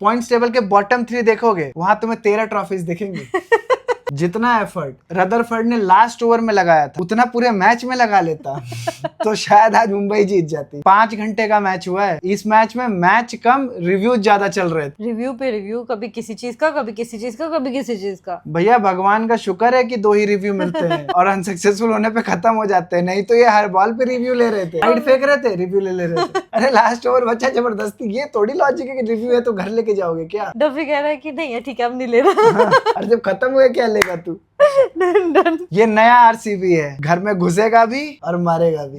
Points table के bottom 3 देखोगे, वहां तुम्हें 13 ट्रॉफीज दिखेंगी। जितना एफर्ट रदरफोर्ड ने लास्ट ओवर में लगाया था उतना पूरे मैच में लगा लेता तो शायद आज मुंबई जीत जाती। 5 घंटे का मैच हुआ है। इस मैच में मैच कम रिव्यू ज्यादा चल रहे थे। रिव्यू पे रिव्यू, कभी किसी चीज का, कभी किसी चीज का, कभी किसी चीज का। भैया भगवान का शुक्र है कि 2 ही रिव्यू मिलते हैं और अनसक्सेसफुल होने पे खत्म हो जाते हैं, नहीं तो ये हर बॉल पे रिव्यू ले रहे थे, राइट फेंक रहे थे, रिव्यू ले रहे थे। अरे लास्ट ओवर बच्चा जबरदस्ती, ये थोड़ी लॉजिक है कि रिव्यू है तो घर लेके जाओगे क्या? डफी कह रहा है कि नहीं है, ठीक है अब नहीं ले रहा। अरे जब खत्म हुए क्या लेगा तू? डन। ये नया आरसीबी है, घर में घुसेगा भी और मारेगा भी।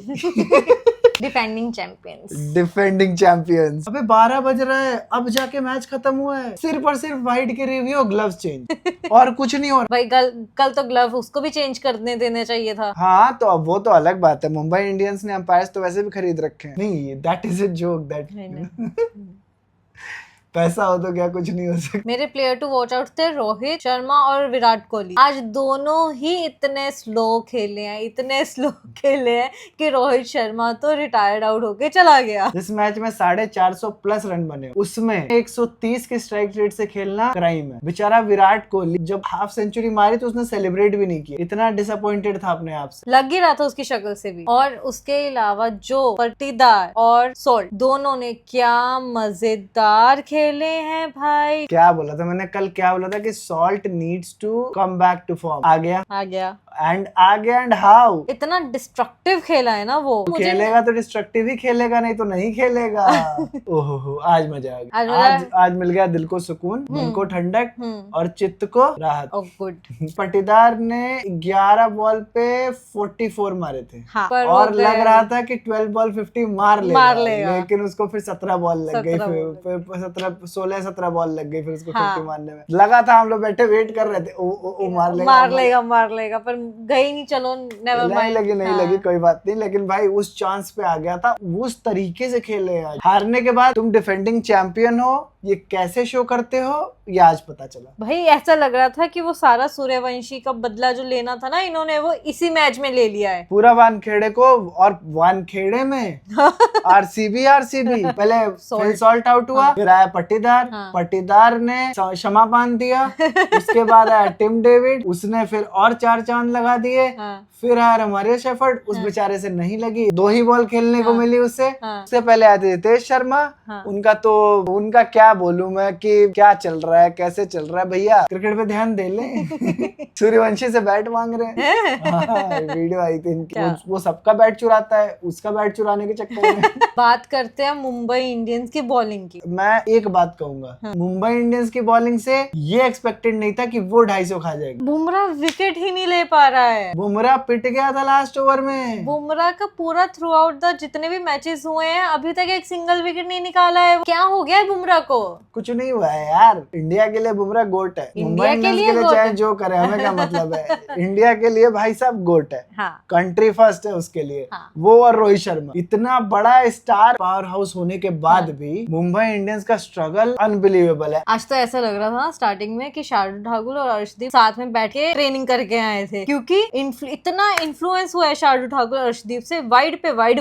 Defending champions. Defending champions. अबे 12 बज रहा है, अब जाके मैच खत्म हुआ है, सिर्फ और सिर्फ वाइड के रिव्यू और ग्लव्स चेंज और कुछ नहीं हो रहा। भाई कल तो ग्लव उसको भी चेंज करने देने चाहिए था। हाँ तो अब वो तो अलग बात है, मुंबई इंडियंस ने अंपायर्स तो वैसे भी खरीद रखे हैं। नहीं that is a joke, that पैसा हो तो क्या कुछ नहीं हो सकता। मेरे प्लेयर टू वॉच आउट थे रोहित शर्मा और विराट कोहली। आज दोनों ही इतने स्लो खेले हैं, इतने स्लो खेले हैं कि रोहित शर्मा तो रिटायर्ड आउट होके चला गया। इस मैच में 450 प्लस रन बने, उसमें 130 के स्ट्राइक रेट से खेलना क्राइम है। बेचारा विराट कोहली जब हाफ सेंचुरी मारी तो उसने सेलिब्रेट भी नहीं किया, इतना डिसअपॉइंटेड था अपने आप से। लग ही रहा था उसकी शक्ल से भी। और उसके अलावा जो पट्टीदार और सोल्ट दोनों ने क्या मजेदार खेले हैं भाई। क्या बोला था मैंने कल, क्या बोला था कि salt needs to come back to form. आ गया एंड हाउ। इतना डिस्ट्रक्टिव खेला है ना वो। खेलेगा तो डिस्ट्रक्टिव ही खेलेगा, नहीं तो नहीं खेलेगा। ओहो आज मजा आ गया। आज मिल गया दिल को सुकून, मन को ठंडक और चित्त को राहत। Oh good. पटीदार ने 11 बॉल पे 44 मारे थे। हाँ, और लग रहा था कि 12 बॉल 50 मार लेगा। लेकिन उसको फिर 17 बॉल लग गई, फिर 16-17 बॉल लग गई फिर उसको 50 मारने में। लगा था हम लोग बैठे वेट कर रहे थे, ओ मार लेगा पर गई नहीं। चलो नेवर माइंड। नहीं लगी कोई बात नहीं। लेकिन भाई उस चांस पे आ गया था, उस तरीके से खेले आज। हारने के बाद तुम डिफेंडिंग चैंपियन हो, ये कैसे शो करते हो ये आज पता चला। भाई ऐसा लग रहा था कि वो सारा सूर्यवंशी का बदला जो लेना था ना इन्होंने, वो इसी मैच में ले लिया है। पूरा वानखेड़े को, और वानखेड़े में आरसीबी पहले फिल सॉल्ट आउट हुआ, फिर आया पट्टीदार। पट्टीदार ने क्षमा बांध दिया। उसके बाद आया टिम डेविड, उसने फिर और 4 चांद लगा दिए। फिर आया हमारे शेफर्ड, उस बेचारे से नहीं लगी, 2 ही बॉल खेलने को मिली उससे। उससे पहले आए थे रितेश शर्मा। उनका क्या बोलूं मैं कि क्या चल रहा है, कैसे चल रहा है। भैया क्रिकेट पे ध्यान दे ले। सूर्यवंशी से बैट मांग रहे हैं। वीडियो आई थी इनकी, वो सबका बैट चुराता है, उसका बैट चुराने के चक्कर में। बात करते हैं मुंबई इंडियंस की बॉलिंग की। मैं एक बात कहूंगा, मुंबई इंडियंस की बॉलिंग से ये एक्सपेक्टेड नहीं था कि वो 250 खा जाएगी। बुमराह विकेट ही नहीं ले पा रहा है। बुमराह पिट गया था लास्ट ओवर में। बुमराह का पूरा थ्रू आउट द जितने भी मैचेस हुए हैं अभी तक एक सिंगल विकेट नहीं निकाला है। क्या हो गया है बुमराह को? कुछ नहीं हुआ है यार। इंडिया के लिए बुमराह गोट है, मुंबई इंडियंस के लिए चाहे जो करे, हमें क्या मतलब है। इंडिया के लिए भाई साहब गोट है। कंट्री फर्स्ट है उसके लिए। वो और रोहित शर्मा इतना बड़ा स्टार पावर हाउस होने के बाद भी मुंबई इंडियंस का स्ट्रगल अनबिलीवेबल है। आज तो ऐसा लग रहा था स्टार्टिंग में कि शार्दुल ठाकुर और अर्शदीप साथ में बैठ के ट्रेनिंग करके आए थे, क्योंकि इतना इन्फ्लुएंस हुआ है शार्दुल ठाकुर और अर्शदीप से। वाइड पे वाइड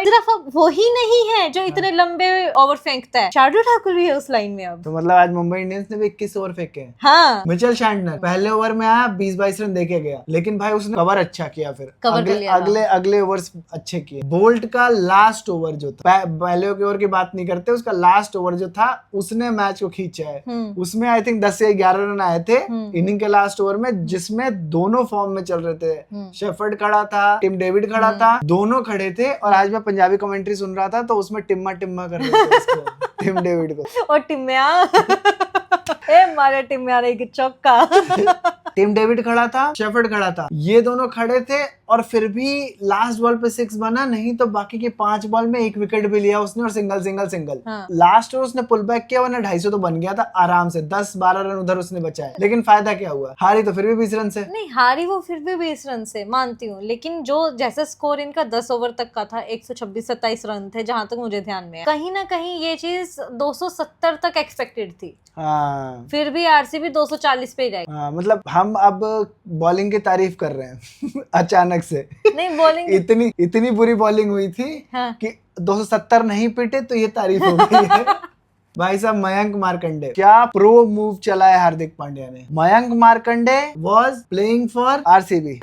सिर्फ वही नहीं है जो इतने लंबे ओवर फेंकता है, शार्दुल ठाकुर भी है उस लाइन में। अब तो मतलब आज मुंबई इंडियंस ने भी 21 ओवर फेंके हैं। हाँ। मिचेल शांटनर पहले ओवर में आया, 20-22 रन देके गया, लेकिन भाई उसने कवर अच्छा किया। फिर अगले ओवर्स अच्छे किए। बोल्ट का लास्ट ओवर जो था, पहले के ओवर की बात नहीं करते, उसका लास्ट ओवर जो था उसने मैच को खींचा है। उसमें आई थिंक 10 से 11 रन आए थे इनिंग के लास्ट ओवर में, जिसमें दोनों फॉर्म में चल रहे थे। शेफर्ड खड़ा था, टिम डेविड खड़ा था, दोनों खड़े थे। और आज मैं पंजाबी कमेंट्री सुन रहा था तो उसमें टिम्मा कर रहे थे उसको, टिम डेविड को। और टिम्या मारे टिम्या ने एक चौका। टिम डेविड खड़ा था, शेफर्ड खड़ा था, ये दोनों खड़े थे। और फिर भी लास्ट बॉल पे 6 बना, नहीं तो बाकी की 5 बॉल में 1 विकेट भी लिया उसने और सिंगल। लास्ट ओवर उसने पुल बैक किया, वरना 250 तो बन गया था आराम से। 10-12 रन उधर उसने बचाए, लेकिन फायदा क्या हुआ? हारी तो फिर भी 20 रन से। नहीं हारी वो फिर भी 20 रन से, मानती हूँ, लेकिन जो जैसे स्कोर इनका 10 ओवर तक का था, 126-27 रन थे जहां तक मुझे ध्यान में है। कहीं ना कहीं ये चीज 270 तक एक्सपेक्टेड थी। हाँ। फिर भी आरसीबी 240 पे जाएगी। हाँ, मतलब हम अब बॉलिंग की तारीफ कर रहे हैं अचानक से। नहीं बॉलिंग इतनी बुरी बॉलिंग हुई थी कि 270 नहीं पिटे तो ये तारीफ हो गई है। भाई साहब मयंक मार्कंडे, क्या प्रो मूव चला है हार्दिक पांड्या ने। Mayank Markande was playing for RCB.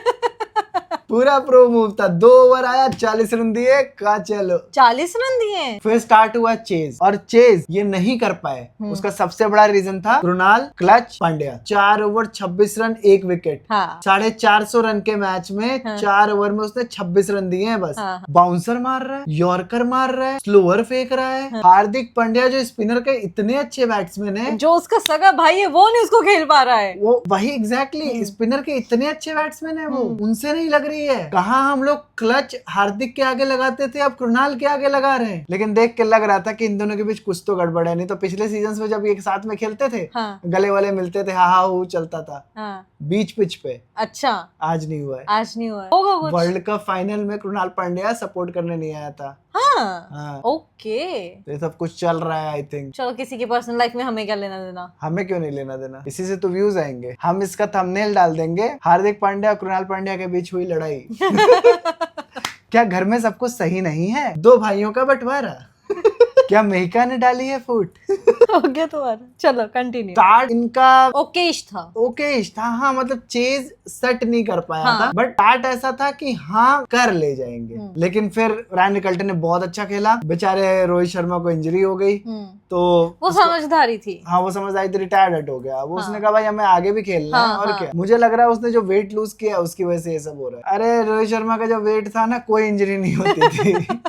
पूरा प्रो मूव था। 2 ओवर आया, 40 रन दिए, कहा चलो 40 रन दिए। फिर स्टार्ट हुआ चेज, और चेज ये नहीं कर पाए। उसका सबसे बड़ा रीजन था Krunal clutch Pandya. 4 over 26 run 1 wicket. हाँ। 450 रन के मैच में 4 ओवर में उसने 26 रन दिए हैं बस। बाउंसर मार रहा है, यॉर्कर मार रहा है, स्लोअर फेंक रहा है। हार्दिक पांड्या जो स्पिनर के इतने अच्छे बैट्समैन है, जो उसका सगा भाई है वो नहीं उसको खेल पा रहा है। वो वही एग्जैक्टली स्पिनर के इतने अच्छे बैट्समैन है, वो उनसे नहीं लग रही है। कहाँ हम लोग क्लच हार्दिक के आगे लगाते थे, अब कृणाल के आगे लगा रहे हैं। लेकिन देख के लग रहा था कि इन दोनों के बीच कुछ तो गड़बड़ है। नहीं तो पिछले सीजन में जब एक साथ में खेलते थे, गले वाले मिलते थे, हा चलता था बीच पिच पे। अच्छा, आज नहीं हुआ है। आज नहीं हुआ है। होगा कुछ। वर्ल्ड कप फाइनल में कृणाल पांड्या सपोर्ट करने नहीं आया था। हाँ। ओके, ये सब कुछ चल रहा है आई थिंक। चलो, किसी की पर्सनल लाइफ में हमें क्या लेना देना। हमें क्यों नहीं लेना देना, इसी से तो व्यूज आएंगे। हम इसका थंबनेल डाल देंगे, हार्दिक पांड्या और कृणाल पांड्या के बीच हुई लड़ाई। क्या घर में सब कुछ सही नहीं है? 2 भाइयों का बंटवारा। क्या मेहिका ने डाली है फुट? हो गया तुम्हारा। चलो कंटिन्यू। स्टार्ट इनका ओकेश था। हाँ, मतलब चेज सेट नहीं कर पाया था, बट स्टार्ट ऐसा था कि हाँ कर ले जाएंगे। लेकिन फिर रायन रिकल्टन ने बहुत अच्छा खेला। बेचारे रोहित शर्मा को इंजरी हो गई, तो वो समझदारी थी। हाँ, वो समझदारी थी, रिटायर्ड हो गया वो। उसने कहा भाई हमें आगे भी खेलना है। और क्या, मुझे लग रहा है उसने जो वेट लूज किया उसकी वजह से ये सब हो रहा है। अरे रोहित शर्मा का जो वेट था ना, कोई इंजरी नहीं होती थी।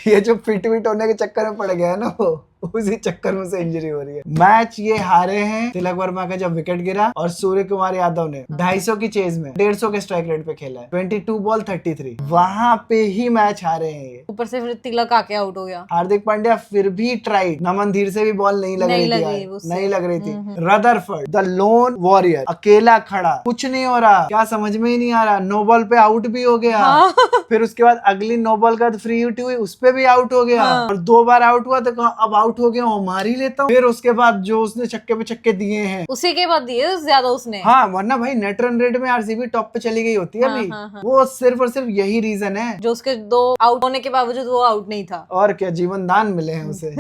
ये जो फिट होने के चक्कर में पड़ गया है ना, वो उसी चक्कर में से इंजरी हो रही है। मैच ये हारे हैं तिलक वर्मा का जब विकेट गिरा, और सूर्य कुमार यादव ने 250 की चेज में 150 के स्ट्राइक रेट पे खेला है। 22 बॉल 33, वहां पे ही मैच हारे हैं ये। ऊपर से फिर तिलक आके आउट हो गया। हार्दिक पांड्या फिर भी ट्राई, नमन धीर से भी बॉल नहीं लग रही थी। रदरफोर्ड द लोन वॉरियर अकेला खड़ा, कुछ नहीं हो रहा, क्या समझ में ही नहीं आ रहा। नो बॉल पे आउट भी हो गया। फिर उसके बाद अगली नो बॉल का फ्री हिट हुई, उस पे भी आउट हो गया। और 2 बार आउट हुआ तो अब आउट हो गया, मार ही लेता हूँ। फिर उसके बाद जो उसने छक्के पे छक्के दिए हैं, उसी के बाद दिए ज्यादा उसने। हाँ, वरना भाई नेट रन रेट में आरसीबी टॉप पे चली गई होती है अभी। वो सिर्फ और सिर्फ यही रीजन है, जो उसके 2 आउट होने के बावजूद वो आउट नहीं था। और क्या, जीवन दान मिले हैं उसे।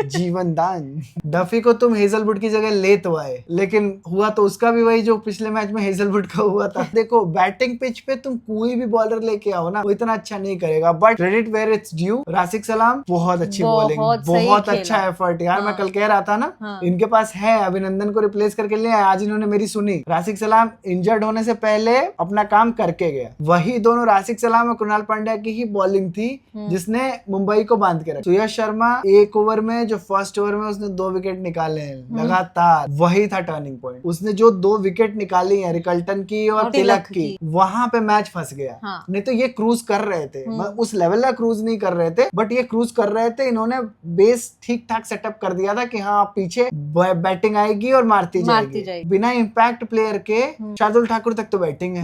जीवन दान। डफी को तुम हेजलवुड की जगह ले तो आए, लेकिन हुआ तो उसका भी वही जो पिछले मैच में हेजलवुड का हुआ था। देखो, बैटिंग पिच पे तुम कोई भी बॉलर लेके आओ ना, वो इतना अच्छा नहीं करेगा, but credit where it's due. Rasikh Salam बहुत अच्छी बॉलिंग, बहुत अच्छा एफर्ट यार। मैं कल कह रहा था ना, इनके पास है, अभिनंदन को रिप्लेस करके ले आए। आज इन्होंने मेरी सुनी। राशिक सलाम इंजर्ड होने से पहले अपना काम करके गया। वही दोनों राशिक सलाम और कृणाल पांड्या की ही बॉलिंग थी जिसने मुंबई को बांध के रखा। सुयश शर्मा 1 ओवर में, जो फर्स्ट ओवर में उसने 2 विकेट निकाले हैं लगातार, वही था टर्निंग पॉइंट। उसने जो 2 विकेट निकाली है, रिकल्टन की और तिलक की, वहां पे मैच फंस गया। नहीं तो ये क्रूज कर रहे थे, उस लेवल का क्रूज नहीं कर रहे थे, बट ये क्रूज कर रहे थे। इन्होंने बेस ठीक ठाक सेटअप कर दिया था कि हाँ पीछे बैटिंग आएगी और मारती जाएगी। बिना इम्पैक्ट प्लेयर के शार्दुल ठाकुर तक तो बैटिंग है।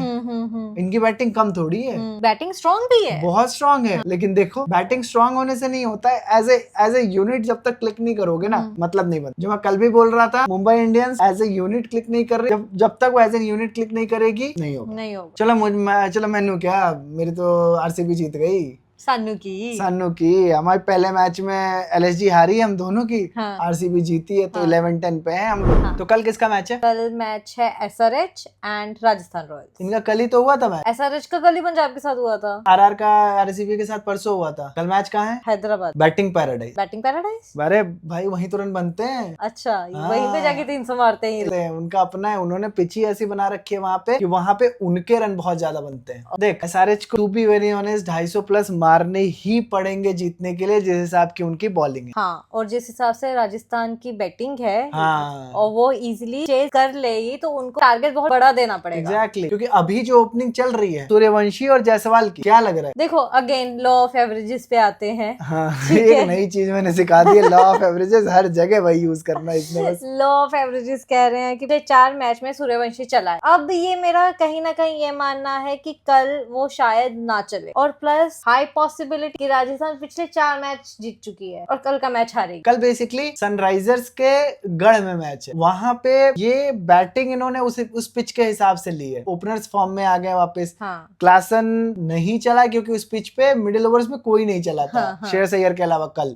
इनकी बैटिंग कम थोड़ी है, बैटिंग स्ट्रॉन्ग भी है, बहुत स्ट्रॉन्ग है। लेकिन देखो, बैटिंग स्ट्रॉन्ग होने से नहीं होता है, एज ए यूनिट जब तक क्लिक नहीं करोगे ना, मतलब नहीं बनता। जो मैं कल भी बोल रहा था, Mumbai Indians as a unit click नहीं कर रही। जब तक वो एज ए यूनिट क्लिक नहीं करेगी, नहीं होगा। चलो मैंने क्या, मेरी तो आरसीबी जीत गई। सानू की हमारे पहले मैच में एलएसजी हारी, हम दोनों की। आरसीबी जीती है, तो 11-10 पे है हम लोग। तो कल किसका मैच है? कल मैच है एसआरएच एंड राजस्थान रॉयल्स। इनका कल ही तो हुआ था मैच। एसआरएच का कल ही पंजाब के साथ हुआ था। आरआर का आरसीबी के साथ परसों हुआ था। कल मैच कहाँ है? हैदराबाद। Batting paradise. अरे भाई वहीं तो रन बनते हैं। अच्छा, वहीं पे जाके 300 मारते हैं। उनका अपना है, उन्होंने पिच ही ऐसी बना रखी है वहाँ पे कि वहाँ पे उनके रन बहुत ज्यादा बनते हैं। देख, एसआरएच को to be very honest 250 plus मारने ही पड़ेंगे जीतने के लिए, जिस हिसाब की उनकी बॉलिंग है। हाँ, और जिस हिसाब से राजस्थान की बैटिंग है, और वो इजीली चेज कर लेगी, तो उनको टारगेट बहुत बड़ा देना पड़ेगा। एग्जैक्टली, क्योंकि अभी जो ओपनिंग चल रही है सूर्यवंशी और जायसवाल की, क्या लग रहा है? देखो, अगेन लॉ ऑफ एवरेजेस पे आते हैं। हाँ, एक नई चीज मैंने सिखा दी है, लॉ ऑफ एवरेजेस। हर जगह वही यूज करना है इसमें बस। लॉ ऑफ एवरेजेस कह रहे हैं कि 4 मैच में सूर्यवंशी चला है। अब ये मेरा कहीं ना कहीं ये मानना है कि कल वो शायद ना चले, और प्लस हाई पॉसिबिलिटी कि राजस्थान पिछले 4 मैच जीत चुकी है और कल का मैच हारेगी? कल बेसिकली सनराइजर्स के गढ़ में मैच है, वहां पे ये बैटिंग इन्होंने उस पिच के हिसाब से ली है। ओपनर्स फॉर्म में आ गए वापस। हाँ। क्लासन नहीं चला क्योंकि उस पिच पे मिडिल ओवर्स में कोई नहीं चला था। हाँ, हाँ। श्रेयस अय्यर के अलावा कल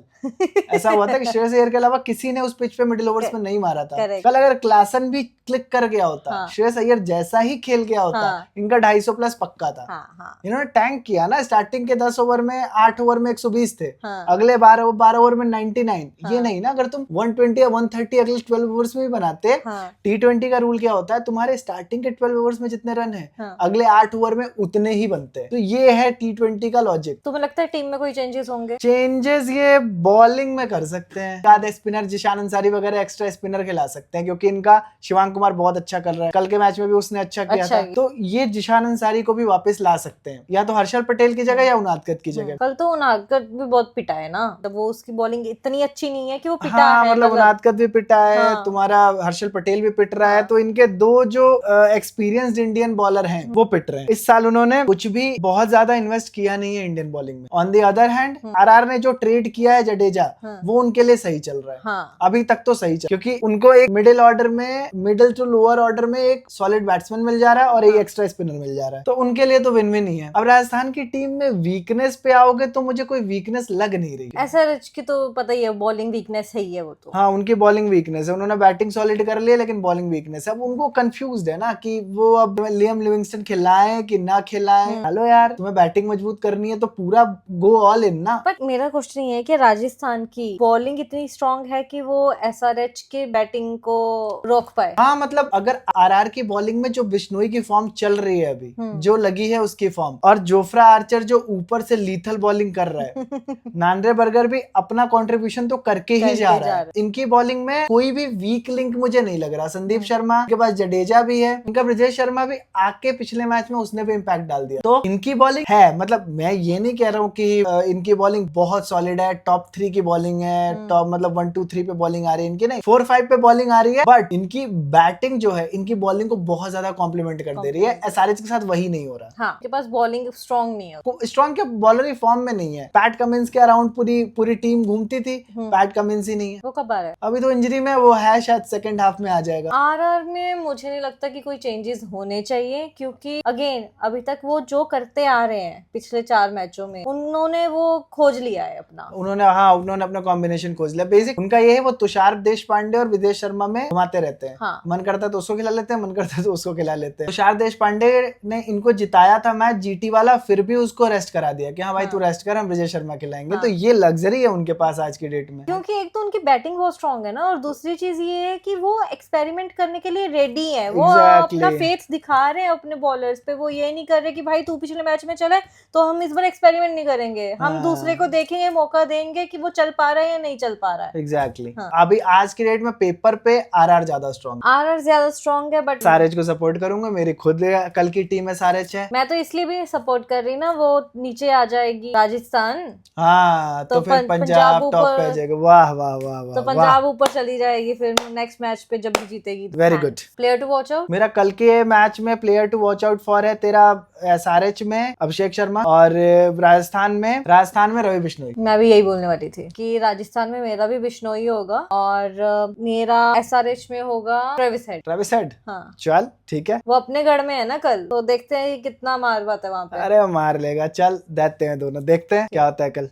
ऐसा हुआ था कि श्रेयस अय्यर के अलावा किसी ने उस पिच पे मिडिल ओवर्स में नहीं मारा था। Correct. कल अगर क्लासन भी क्लिक कर गया होता, हाँ। श्रेयस अय्यर जैसा ही खेल गया होता, हाँ। इनका 250 प्लस पक्का था। हाँ। इन्होंने टैंक किया ना, स्टार्टिंग के 10 ओवर में 8 ओवर में 120 थे। हाँ। अगले 12 ओवर में 99। हाँ। ये नहीं ना, अगर तुम 120 या 130 अगले 12 ओवर्स में भी बनाते। हाँ। T20 का रूल क्या होता है, तुम्हारे स्टार्टिंग के 12 ओवर्स में जितने रन है, हाँ। अगले 8 ओवर में उतने ही बनते हैं। तो ये है T20 का लॉजिक। तुम्हें लगता है टीम में कोई चेंजेस होंगे? चेंजेस ये बॉलिंग में कर सकते हैं। आधे स्पिनर जिशान अंसारी वगैरह एक्स्ट्रा स्पिनर खिला सकते हैं, क्योंकि इनका शिवांग कुमार बहुत अच्छा कर रहा है। कल के मैच में भी उसने अच्छा किया था। तो ये जिशान अंसारी को भी वापस ला सकते हैं, या तो हर्षल पटेल की जगह या उनादकत की जगह। कल तो उनादकत भी बहुत पिटा है ना, तो वो उसकी बॉलिंग इतनी अच्छी नहीं है कि वो पिटा हाँ, है। मतलब उनादकत भी पिटा है। हाँ। तुम्हारा हर्षल पटेल भी पिट रहा है। तो इनके दो जो एक्सपीरियंस्ड इंडियन बॉलर हैं वो पिट रहे हैं। इस साल उन्होंने कुछ भी बहुत ज्यादा इन्वेस्ट किया नहीं है इंडियन बॉलिंग में। On the other hand RR ने जो ट्रेड किया है जडेजा, वो उनके लिए सही चल रहा है। हाँ। अभी तक तो सही चल, क्योंकि उनको एक मिडिल ऑर्डर में, मिडिल टू लोअर ऑर्डर में एक सॉलिड बैट्समैन मिल जा रहा है और एक एक्स्ट्रा स्पिनर मिल जा रहा है। तो उनके लिए तो विन विन ही है। अब राजस्थान की टीम में वीकनेस पे आओगे तो मुझे कोई वीकनेस लग नहीं रही। एसआरएच की तो पता ही है, बॉलिंग वीकनेस है ही है वो तो। हाँ, उनकी बॉलिंग वीकनेस है। उन्होंने बैटिंग सॉलिड कर लिया, लेकिन बॉलिंग वीकनेस है। अब उनको कंफ्यूज्ड है ना कि वो अब लियम लिविंगस्टन खिलाएं कि ना खिलाएं। हेलो यार, तुम्हें बैटिंग मजबूत करनी है तो पूरा गो ऑल इन ना। बट मेरा क्वेश्चन ये है कि राजस्थान की बॉलिंग इतनी स्ट्रांग है कि वो एसआरएच के बैटिंग को रोक पाए? हाँ, मतलब अगर आरआर की बॉलिंग में जो बिश्नोई की फॉर्म चल रही है अभी, जो लगी है उसकी फॉर्म, और जोफ्रा आर्चर जो ऊपर से लीथल बॉलिंग कर रहा है, नांद्रे बर्गर भी अपना कंट्रीब्यूशन तो करके ही जा रहा है। इनकी बॉलिंग में कोई भी वीक लिंक मुझे नहीं लग रहा। संदीप शर्मा के पास जडेजा भी है, इनका ब्रिजेश शर्मा भी आके पिछले मैच में उसने भी इम्पैक्ट डाल दिया। तो इनकी बॉलिंग है, मतलब मैं ये नहीं कह रहा हूँ कि इनकी बॉलिंग बहुत सॉलिड है, टॉप 3 की बॉलिंग है, टॉप मतलब 1 2 3 पे बॉलिंग आ रही है इनकी, नहीं 4 5 पे बॉलिंग आ रही है। बट इनकी बैटिंग जो है इनकी बॉलिंग को बहुत ज्यादा कॉम्प्लीमेंट कर दे रही है। एसआरएच के साथ वही नहीं हो रहा। हाँ, के पास बॉलिंग स्ट्रांग नहीं है। स्ट्रांग के बॉलर ही फॉर्म में नहीं है। पैट कमिंस के अराउंड पूरी टीम घूमती थी, पैट कमिंस ही नहीं है। वो कब आ रहा है? अभी तो इंजरी में वो है, शायद सेकंड हाफ में आ जाएगा। आरआर में मुझे नहीं लगता कि कोई चेंजेस होने चाहिए, क्योंकि अगेन अभी तक वो जो करते आ रहे हैं पिछले 4 मैचों में, उन्होंने वो खोज लिया है अपना। उन्होंने अपना कॉम्बिनेशन खोज लिया। बेसिक उनका ये है, वो तुषार देशपांडे और विदेश शर्मा में घुमाते रहते हैं। हाँ। मन करता है तो उसको खिला लेते हैं, मन करता है तो उसको खिला लेते हैं। तुषार देशपांडे ने इनको जिताया था मैच जीटी वाला, फिर भी उसको रेस्ट करा दिया कि हाँ भाई तू रेस्ट कर, हम विदेश शर्मा खिलाएंगे। तो ये लग्जरी है उनके पास आज की डेट में, क्योंकि एक तो उनकी बैटिंग बहुत स्ट्रांग है ना, और दूसरी चीज ये है कि वो एक्सपेरिमेंट करने के लिए रेडी है। वो अपना फेथ दिखा रहे हैं अपने बॉलर्स पे। वो ये नहीं कर रहे कि भाई तू पिछले मैच में चले तो हम इस बार एक्सपेरिमेंट नहीं करेंगे, हम दूसरे को देखेंगे, मौका देंगे कि वो चल पा रहा है या नहीं चल पा रहा है। एग्जैक्टली। अभी आज की डेट में पेपर पे आरआर ज्यादा स्ट्रांग है, बट एसआरएच को सपोर्ट करूंगा। मेरी खुद कल की टीम में एसआरएच है। मैं तो इसलिए भी सपोर्ट कर रही ना, वो नीचे आ जाएगी राजस्थान। हाँ, तो फिर पंजाब टॉप पे आ जाएगा। वाह वाह वाह वाह। तो पंजाब ऊपर चली जाएगी फिर नेक्स्ट मैच पे जब भी जीतेगी। Very good. Player to watch out, मेरा कल के मैच में player to watch out for है तेरा एसआरएच में अभिषेक शर्मा, और राजस्थान में रवि बिश्नोई। मैं भी यही बोलने वाली थी कि राजस्थान में मेरा भी बिश्नोई होगा और मेरा एसआरएच में होगा ट्रेविस हेड। हाँ, चल ठीक है। वो अपने गढ़ में है ना कल, तो देखते हैं कितना मार पाता है वहां पे। अरे मार लेगा, चल देखते हैं, दोनों देखते हैं क्या होता है कल।